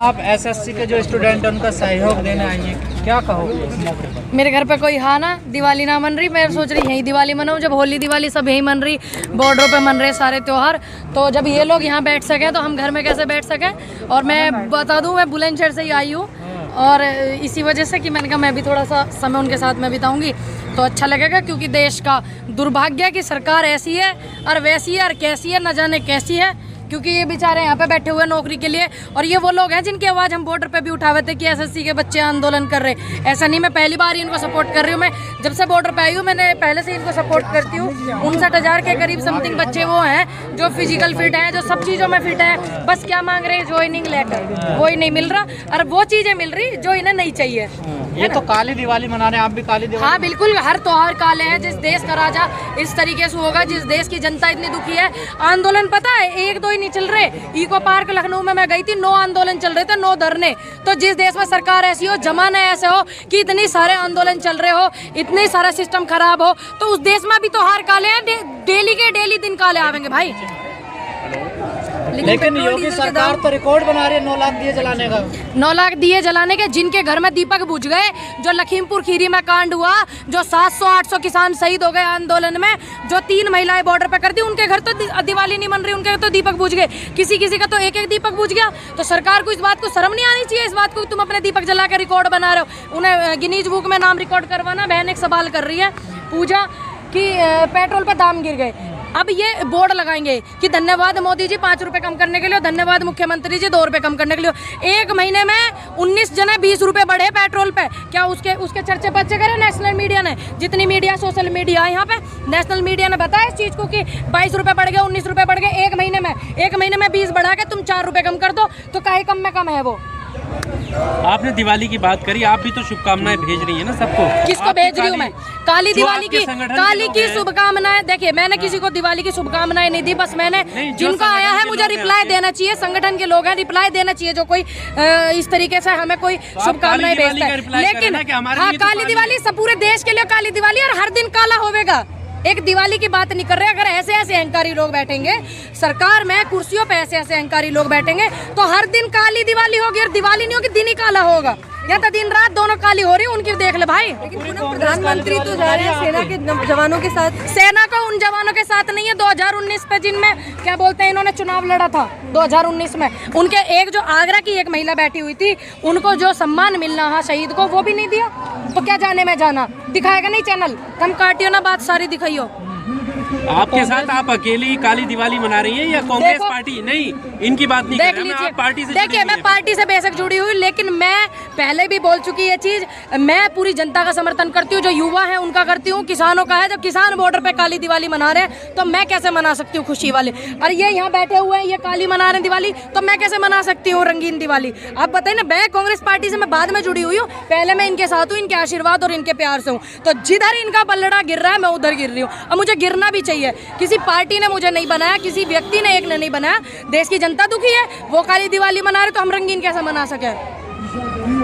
आप एसएससी के जो स्टूडेंट हैं उनका सहयोग देने आई हैं, क्या कहोगे इस मौके पर? मेरे घर पे कोई हाँ ना दिवाली ना मन रही, मैं सोच रही यहीं दिवाली मनाऊं। जब होली दिवाली सब यहीं मन रही, बॉर्डरों पे मन रहे सारे त्योहार, तो जब ये लोग यहाँ बैठ सके तो हम घर में कैसे बैठ सके। और मैं बता दूं, मैं बुलंदशहर से ही आई हूँ और इसी वजह से कि मैंने कहा मैं भी थोड़ा सा समय उनके साथ में बिताऊंगी तो अच्छा लगेगा। क्योंकि देश का दुर्भाग्य की सरकार ऐसी है और वैसी है और कैसी है न जाने कैसी है। क्योंकि ये बेचारे यहाँ पे बैठे हुए नौकरी के लिए, और ये वो लोग हैं जिनकी आवाज़ हम बॉर्डर पे भी उठावे थे कि एसएससी के बच्चे आंदोलन कर रहे। ऐसा नहीं, मैं पहली बार ही इनको सपोर्ट कर रही हूँ। मैं जब से बॉर्डर पे आई हूँ मैंने पहले से इनको सपोर्ट करती हूँ। 59,000 के करीब समथिंग बच्चे वो हैं जो फिजिकल फिट हैं, जो सब चीज़ों में फिट है। बस क्या मांग रहे हैं, ज्वाइनिंग लेटर, वो ही नहीं मिल रहा और वो चीज़ें मिल रही जो इन्हें नहीं चाहिए। ये तो काली दिवाली मना रहे हैं, आप भी काली दिवाली? हाँ बिल्कुल, हर त्योहार काले हैं। जिस देश का राजा इस तरीके से होगा, जिस देश की जनता इतनी दुखी है। आंदोलन पता है 1-2 ही नहीं चल रहे। इको पार्क लखनऊ में मैं गई थी, 9 आंदोलन चल रहे थे, 9 धरने। तो जिस देश में सरकार ऐसी हो, जमाना ऐसे हो कि इतनी सारे आंदोलन चल रहे हो, इतने सारा सिस्टम खराब हो, तो उस देश में भी त्योहार काले हैं। डेली के डेली दिन काले आवेंगे भाई। लेकिन योगी सरकार तो रिकॉर्ड बना रही है 9 लाख दिए जलाने का। 9 लाख दिए जलाने के, जिनके घर में दीपक बुझ गए, जो लखीमपुर खीरी में कांड हुआ, जो 700-800 किसान शहीद हो गए आंदोलन में, जो 3 महिलाएं बॉर्डर पे कर दी, उनके घर तो दिवाली नहीं मन रही, उनके तो दीपक बुझ गए। किसी किसी का तो एक दीपक बुझ गया। तो सरकार को इस बात को शर्म नहीं आनी चाहिए, इस बात को तुम अपने दीपक जला के रिकॉर्ड बना रहे हो। उन्हें गिनीज बुक में नाम रिकॉर्ड करवाना। बहन एक सवाल कर रही है पूजा कि पेट्रोल पे दाम गिर गए। अब ये बोर्ड लगाएंगे कि धन्यवाद मोदी जी 5 रुपए कम करने के लिए, धन्यवाद मुख्यमंत्री जी 2 रुपए कम करने के लिए। 1 महीने में 19 जने 20 रुपए बढ़े पेट्रोल पे। क्या उसके चर्चे बच्चे करे नेशनल मीडिया ने? जितनी मीडिया, सोशल मीडिया है यहाँ पे, नेशनल मीडिया ने बताया इस चीज़ को कि 22 रुपए बढ़ गए, 19 रुपए बढ़ गए 1 महीने में। 1 महीने में 20 बढ़ा के तुम 4 रुपए कम कर दो तो काहे कम में कम है वो। आपने दिवाली की बात करी, आप भी तो शुभकामनाएं भेज रही है ना सबको। किसको भेज रही हूँ मैं? काली दिवाली की शुभकामनाएं। देखिए मैंने किसी को दिवाली की शुभकामनाएं नहीं दी, बस मैंने जिनको आया है मुझे रिप्लाई देना चाहिए। संगठन के लोग हैं, रिप्लाई देना चाहिए जो कोई इस तरीके से हमें कोई शुभकामनाएं भेजता है। लेकिन हाँ, काली दिवाली सब पूरे देश के लिए काली दिवाली, और हर दिन काला होगा। एक दिवाली की बात नहीं कर रहे। अगर ऐसे ऐसे अहंकारी लोग बैठेंगे सरकार में, कुर्सियों पे ऐसे ऐसे अहंकारी लोग बैठेंगे तो हर दिन काली दिवाली होगी। और दिवाली नहीं होगी, दिन ही काला होगा, या तो दिन रात दोनों काली हो रही है। उनकी देख ले भाई। लेकिन प्रधानमंत्री तो जा रहे हैं सेना के जवानों के साथ। सेना का उन जवानों के साथ नहीं है 2019 पे, जिनमें क्या बोलते हैं इन्होंने चुनाव लड़ा था 2019 में। उनके एक जो आगरा की एक महिला बैठी हुई थी, उनको जो सम्मान मिलना है शहीद को, वो भी नहीं दिया। तो क्या जाने में जाना, दिखाएगा नहीं चैनल। कम काटियो ना, बात सारी दिखाइयो। आपके साथ आप अकेली काली दिवाली मना रही हैं या कांग्रेस पार्टी? नहीं, इनकी बात नहीं कर रहे हैं, आप पार्टी से देखिए मैं पार्टी से बेशक जुड़ी हुई, लेकिन मैं पहले भी बोल चुकी ये चीज, मैं पूरी जनता का समर्थन करती हूँ। जो युवा है उनका करती हूँ, किसानों का है। जब किसान बॉर्डर पे काली दिवाली मना रहे हैं तो मैं कैसे मना सकती हूँ खुशी वाले? और ये यहाँ बैठे हुए हैं, ये काली मना रहे हैं दिवाली, तो मैं कैसे मना सकती हूँ रंगीन दिवाली? आप बताइए ना। मैं कांग्रेस पार्टी से मैं बाद में जुड़ी हुई हूँ, पहले मैं इनके साथ हूँ, इनके आशीर्वाद और इनके प्यार से हूँ। तो जिधर इनका पल्लड़ा गिर रहा है मैं उधर गिर रही हूँ, और मुझे गिरना भी चाहिए। किसी पार्टी ने मुझे नहीं बनाया, किसी व्यक्ति ने एक ने नहीं बनाया। देश की जनता दुखी है, वो काली दिवाली मना रहे तो हम रंगीन कैसे मना सके?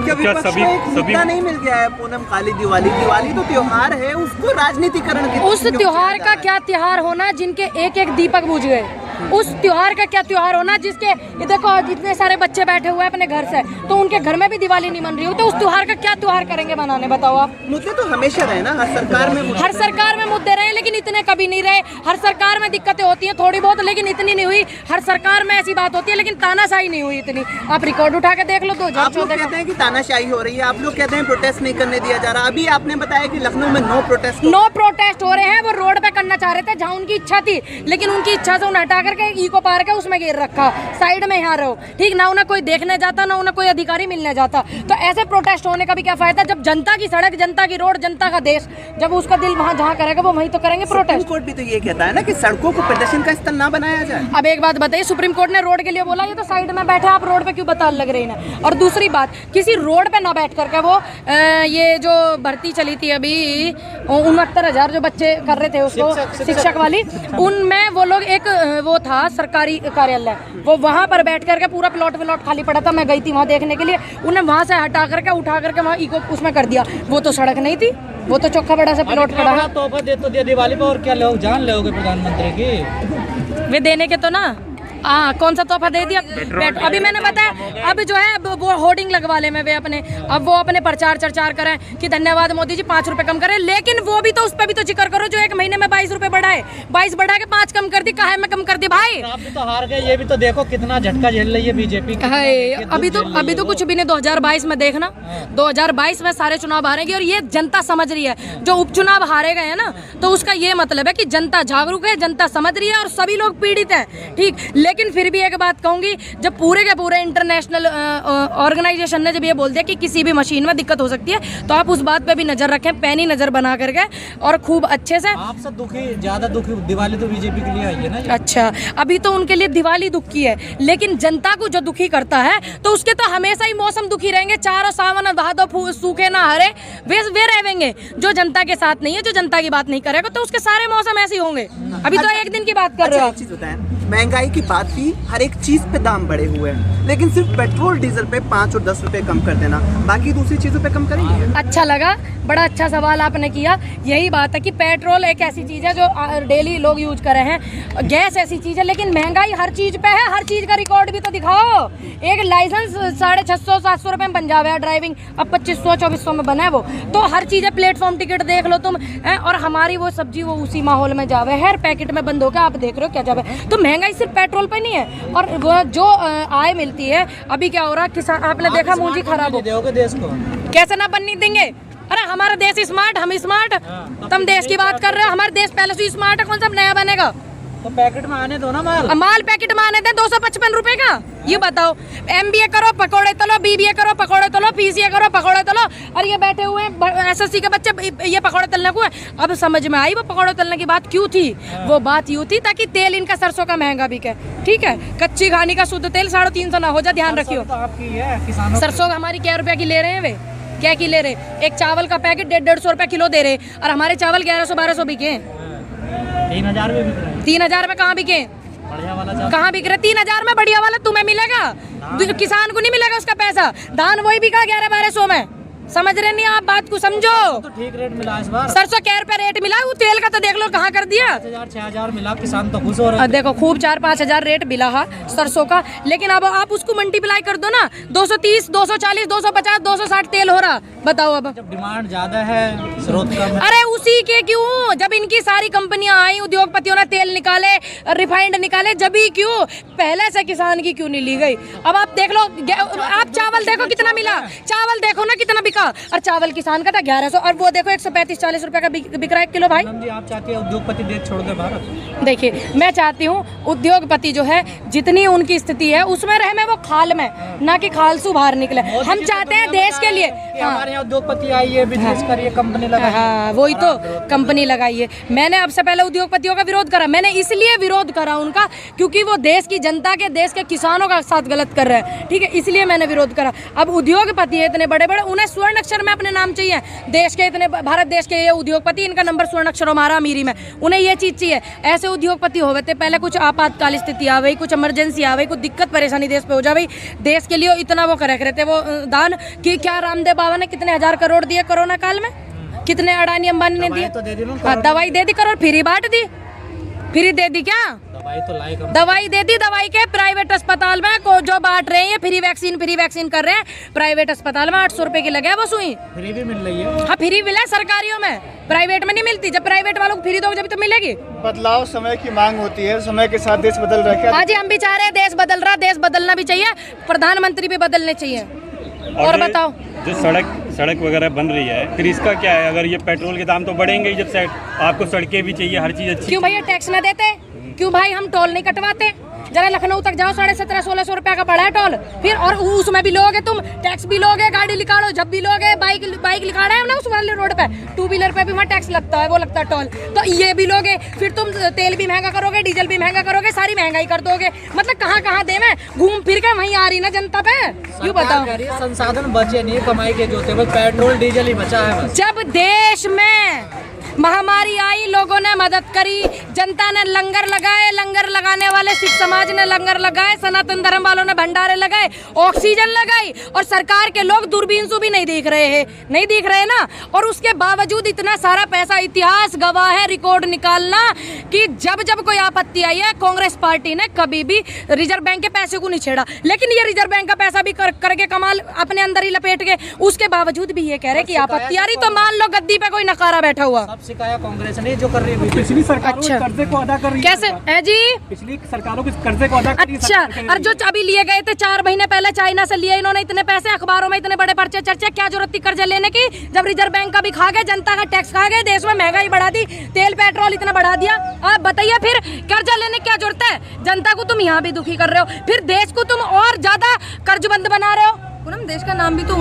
क्या सभी नहीं मिल गया है पूनम? काली दिवाली तो त्योहार है, उसको राजनीतिकरण उस त्योहार का क्या त्योहार होना जिनके एक दीपक बुझ गए? उस त्योहार का क्या त्योहार होना जिसके देखो जितने सारे बच्चे बैठे हुए हैं अपने घर से, तो उनके घर में भी दिवाली नहीं मन रही हो, तो उस त्योहार का क्या त्योहार करेंगे बनाने? बताओ आप। मुद्दे तो हमेशा रहे ना, हर सरकार में मुद्दे रहे, लेकिन इतने कभी नहीं रहे। हर सरकार में दिक्कतें होती हैं थोड़ी बहुत, लेकिन इतनी नहीं हुई। हर सरकार में ऐसी बात होती है, लेकिन तानाशाही नहीं हुई इतनी। आप रिकॉर्ड उठा के देख लो। 2014 कहते हैं कि तानाशाही हो रही है, आप लोग कहते हैं प्रोटेस्ट नहीं करने दिया जा रहा। अभी आपने बताया कि लखनऊ में नो प्रोटेस्ट हो रहे हैं। वो रोड पे करना चाह रहे थे जहाँ उनकी इच्छा थी, लेकिन उनकी इच्छा से उन्हें हटा करके इको पार्क है उसमें घेर रखा, साइड में यहाँ रहो। ठीक ना, उन्हें कोई देखने जाता, ना उन्हें कोई अधिकारी मिलने जाता। तो ऐसे प्रोटेस्ट होने का भी क्या फायदा, जब जनता की सड़क, जनता की रोड, जनता का देश, जब उसका दिल वहाँ जहाँ करेगा वो वहीं तो करेंगे प्रोटेस्ट। कोर्ट भी तो ये कहता है ना कि सड़कों को प्रदर्शन का स्थल ना बनाया जाए। अब एक बात बताइए, सुप्रीम कोर्ट ने रोड के लिए बोला, ये तो साइड में बैठे, आप रोड पे क्यों बता लग रही है? और दूसरी बात, किसी रोड पे ना बैठ करके वो ये जो भर्ती चली थी अभी 69,000 जो बच्चे कर रहे थे उसको, शिक्षक वाली, उनमें वो लोग एक वो था सरकारी कार्यालय, वो वहाँ पर बैठ करके पूरा प्लॉट खाली पड़ा था। मैं गई थी वहाँ देखने के लिए, उन्हें वहाँ से हटा करके उठा करके वहाँ इको उसमें कर दिया। वो तो सड़क नहीं थी, वो तो चौका बड़ा सा प्लॉट पड़ा है। तोहफा दे तो दिया दिवाली पे, और क्या लोग जान लोगे प्रधानमंत्री की? वे देने के तो ना हाँ, कौन सा तोहफा दे दिया? अभी मैंने बताया, अब जो है वो होर्डिंग लगवा ले में वे अपने, अब वो अपने प्रचार चर्चार करें कि धन्यवाद मोदी जी 5 रुपए कम करें, लेकिन वो भी तो उस पर भी तो जिक्र करो जो एक महीने में 22 रुपए बढ़ाए, 22 बढ़ा के 5 कम कर दी, काहे में कम कर दी भाई? आप भी तो हार गए, ये भी तो देखो कितना झटका झेल रही है बीजेपी। अभी तो कुछ भी नहीं, 2022 में देखना, 2022 में सारे चुनाव हारेंगे और ये जनता समझ रही है। जो उपचुनाव हारे गए हैं ना, तो उसका ये मतलब है कि जनता जागरूक है, जनता समझ रही है और सभी लोग पीड़ित हैं, ठीक। लेकिन फिर भी एक बात कहूंगी, जब पूरे के पूरे इंटरनेशनल ऑर्गेनाइजेशन ने जब ये बोल दिया कि किसी भी मशीन में दिक्कत हो सकती है, तो आप उस बात पे भी नजर रखें, पैनी नजर बना करके और खूब अच्छे से। आपसे दुखी, ज्यादा दुखी दिवाली तो बीजेपी के लिए आई है ना। अच्छा, अभी तो उनके लिए दिवाली दुख की है, लेकिन जनता को जो दुखी करता है तो उसके तो हमेशा ही मौसम दुखी रहेंगे, चारों सावन भादो सूखे ना हरे, वे रहेंगे। जो जनता के साथ नहीं है, जो जनता की बात नहीं करेगा, तो उसके सारे मौसम ऐसे ही होंगे। अभी तो एक दिन की बात कर रहे हो। एक चीज बताएं, महंगाई की बात की, हर एक चीज पे दाम बढ़े हुए हैं, लेकिन सिर्फ पेट्रोल डीजल पे 5 और 10 रुपए कम कर देना, बाकी दूसरी चीजों पे कम करेंगे? अच्छा लगा, बड़ा अच्छा सवाल आपने किया। यही बात है कि पेट्रोल एक ऐसी चीज़ है जो डेली लोग यूज कर रहे हैं, गैस ऐसी चीज़ है, लेकिन महंगाई हर चीज़ पे है। हर चीज़ का रिकॉर्ड भी तो दिखाओ। एक लाइसेंस 650-700 रुपए में बन जावे है ड्राइविंग, अब 2500-2400 में बना है वो। तो हर चीज़ है, प्लेटफॉर्म टिकट देख लो तुम, और हमारी वो सब्जी वो उसी माहौल में जावे, हर पैकेट में बंद होकर आप देख रहे हो क्या जावे। तो महंगाई सिर्फ पेट्रोल पे नहीं है, और वो जो आय मिलती है, अभी क्या हो रहा है, किसान आपने देखा मूंजी खराब हो, देश को कैसे ना बनने देंगे? अरे हमारा देश स्मार्ट, हम स्मार्ट, तुम देश की बात कर रहे हो। हमारा देश पहले से स्मार्ट है, कौन सा नया बनेगा? तो पैकेट में आने दो ना माल पैकेट में आने दे 255 रुपए का। ये बताओ, MBA करो पकौड़े तलो, BBA करो पकौड़े तलो, PCA करो पकौड़े तलो, और ये बैठे हुए हैं SSC के बच्चे ये पकौड़े तलने को है। अब समझ में आई वो पकौड़े तलने की बात क्यों थी। वो बात यूँ थी ताकि तेल इनका सरसों का महंगा बिके, ठीक है। कच्ची घानी का शुद्ध तेल 350 ना हो जाए, ध्यान रखियो। सरसों हमारी क्या रुपया की ले रहे हैं वे, क्या की ले रहे? एक चावल का पैकेट 150 रुपए किलो दे रहे, और हमारे चावल 1100-1200 बिके, 3000 में बिक रहे हैं। 3000 में कहाँ बिके? बढ़िया वाला कहाँ बिक रहे? 3000 में बढ़िया वाला तुम्हें मिलेगा, किसान को नहीं मिलेगा उसका पैसा। धान वही बिका 1100-1200 में। समझ रहे नहीं आप बात को, समझो। तो ठीक रेट मिला इस बार, सरसों क्या रुपए रेट मिला, वो तेल का तो देख लो कहाँ कर दिया। 5000-6000 मिला, किसान तो खुश हो रहे हैं। देखो खूब 4-5 हजार रेट मिला है सरसों का, लेकिन अब आप उसको मल्टीप्लाई कर दो ना, 230, 240, 250, 260 तेल हो रहा। बताओ अब जब डिमांड ज्यादा है, स्रोत कम है। अरे उसी के क्यों, जब इनकी सारी कंपनियां आई, उद्योगपतियों ने तेल निकाले, रिफाइंड निकाले, जब ही क्यों पहले से किसान की क्यों नहीं ली गई? अब आप देख लो, आप चावल देखो कितना मिला, चावल देखो ना कितना बिका, और चावल किसान का था 1100, और वो देखो 135-40 रुपए का बिक रहा है किलो। भाई आप चाहते हैं उद्योगपति देश छोड़ दे भारत? देखिए, मैं चाहती हूँ उद्योगपति जो है, जितनी उनकी स्थिति है उसमें रहे, में वो खाल में, ना कि खालसू बाहर निकले। हम चाहते हैं देश के लिए, हमारे यहाँ उद्योगपति आई है, बिजनेस करिए, कंपनी लगाई। हाँ वही तो, कंपनी लगाई है। मैंने अब से पहले उद्योगपतियों का विरोध करा, मैंने इसलिए विरोध करा उनका क्योंकि वो देश की जनता के, देश के किसानों का साथ गलत कर रहे हैं, ठीक है, इसलिए मैंने विरोध करा। अब उद्योगपति है इतने बड़े बड़े, उन्हें स्वर्ण अक्षर में अपने नाम चाहिए। देश के इतने, भारत देश के ये उद्योगपति, इनका नंबर स्वर्ण अक्षरों मारा अमीरी में, उन्हें ये चीज चाहिए। ऐसे उद्योगपति हो गए थे, पहले कुछ आपातकाल स्थिति आ गई, कुछ इमरजेंसी आ गई, कुछ दिक्कत परेशानी देश पे हो जा गई, देश के लिए इतना वो करे रहे थे वो दान कि क्या रामदेव बाबा ने कितने 1000 करोड़ दिए कोरोना काल में, कितने अडानी अंबानी ने दिए, दवाई दे दी, करोड़ फ्री बांट दी, फ्री दे दी, क्या दवाई दे दी, दवाई के प्राइवेट अस्पताल में को जो बांट रहे हैं, फ्री वैक्सीन कर रहे हैं प्राइवेट अस्पताल में, 800 रुपए की लगे वो सुई, फ्री भी मिल रही है। हाँ फ्री मिला सरकारियों में, प्राइवेट में नहीं मिलती। जब प्राइवेट वालों को फ्री दोगे जब तो मिलेगी। बदलाव समय की मांग होती है, समय के साथ देश बदल रहा है। हाँ जी, हम भी चाह रहे हैं, देश बदल रहा, देश बदलना भी चाहिए, प्रधानमंत्री भी बदलने चाहिए। और बताओ, जो सड़क वगैरह बन रही है, फिर इसका क्या है? अगर ये पेट्रोल के दाम तो बढ़ेंगे ही, जब से आपको सड़कें भी चाहिए, हर चीज़ अच्छी। क्यों भैया टैक्स न देते? क्यों भाई हम टोल नहीं कटवाते? जरा लखनऊ तक जाओ, 1750-1600 रुपया का पड़ा है टोल, फिर और उसमें भी लोगे तुम, टैक्स भी लोगे, गाड़ी निकालो जब भी लोगे, बाइक निकाला है ना उस वाले रोड पे, 2 व्हीलर पे भी वहाँ टैक्स लगता है, वो लगता है टोल, तो ये भी लोगे, फिर तुम तेल भी महंगा करोगे, डीजल भी महंगा करोगे, सारी महंगाई कर दोगे। मतलब कहाँ दे में घूम फिर के वहीं आ रही ना जनता पे। यूँ बताओ, संसाधन बचे नहीं कमाई के, जो थे बस पेट्रोल डीजल ही बचा है। जब देश में महामारी आई, लोगों ने मदद करी, जनता ने लंगर लगाए, लंगर लगाने वाले सिख समाज ने लंगर लगाए, सनातन धर्म वालों ने भंडारे लगाए, ऑक्सीजन लगाई, और सरकार के लोग दूरबीन से भी नहीं देख रहे हैं, नहीं दिख रहे ना। और उसके बावजूद इतना सारा पैसा, इतिहास गवाह है, रिकॉर्ड निकालना कि जब जब कोई आपत्ति आई है कांग्रेस पार्टी ने कभी भी रिजर्व बैंक के पैसे को नहीं छेड़ा। लेकिन ये रिजर्व बैंक का पैसा भी करके कमाल अपने अंदर ही लपेट गए, उसके बावजूद भी ये कह रहे कि आपत्ति आ रही, तो मान लो गद्दी पे कोई नकारा बैठा हुआ। सब सिखाया कांग्रेस ने जो कर रही है। पिछली सरकारों अच्छा। के कर्जे को अदा कर रही कैसे है जी? पिछली सरकारों के कर्जे को अदा कर रही है अच्छा, सरकार। और जो अभी लिए गए थे 4 महीने पहले चाइना से लिए इन्होंने इतने पैसे, अखबारों में इतने बड़े पर्चे चर्चे, क्या जरूरत थी कर्जा लेने की जब रिजर्व बैंक का भी खा गए, जनता का टैक्स खा गए, देश में महंगाई बढ़ा दी, तेल पेट्रोल इतना बढ़ा दिया। आप बताइए फिर कर्जा लेने की क्या जरूरत है? जनता को तुम यहाँ भी दुखी कर रहे हो, फिर देश को तुम और ज्यादा कर्जबंद बना रहे हो। पूनम, देश का नाम भी तो